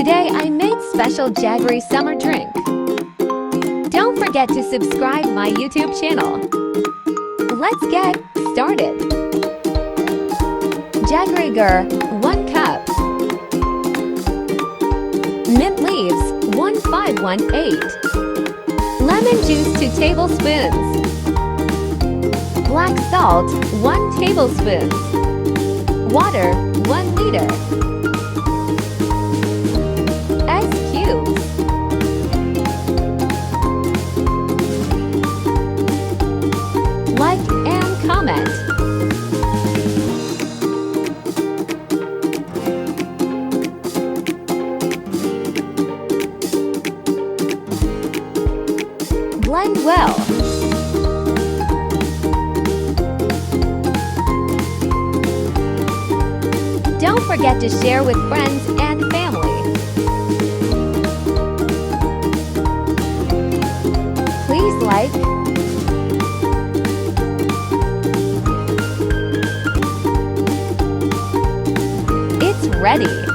Today I made special Jaggery summer drink. Don't forget to subscribe my YouTube channel. Let's get started. Jaggery gurr, 1 cup. Mint leaves, 1518. Lemon juice, 2 tablespoons. Black salt, 1 tablespoon. Water, 1 liter. Ice cubes. Like and comment. Blend well. Don't forget to share with friends and family. Please like, it's ready.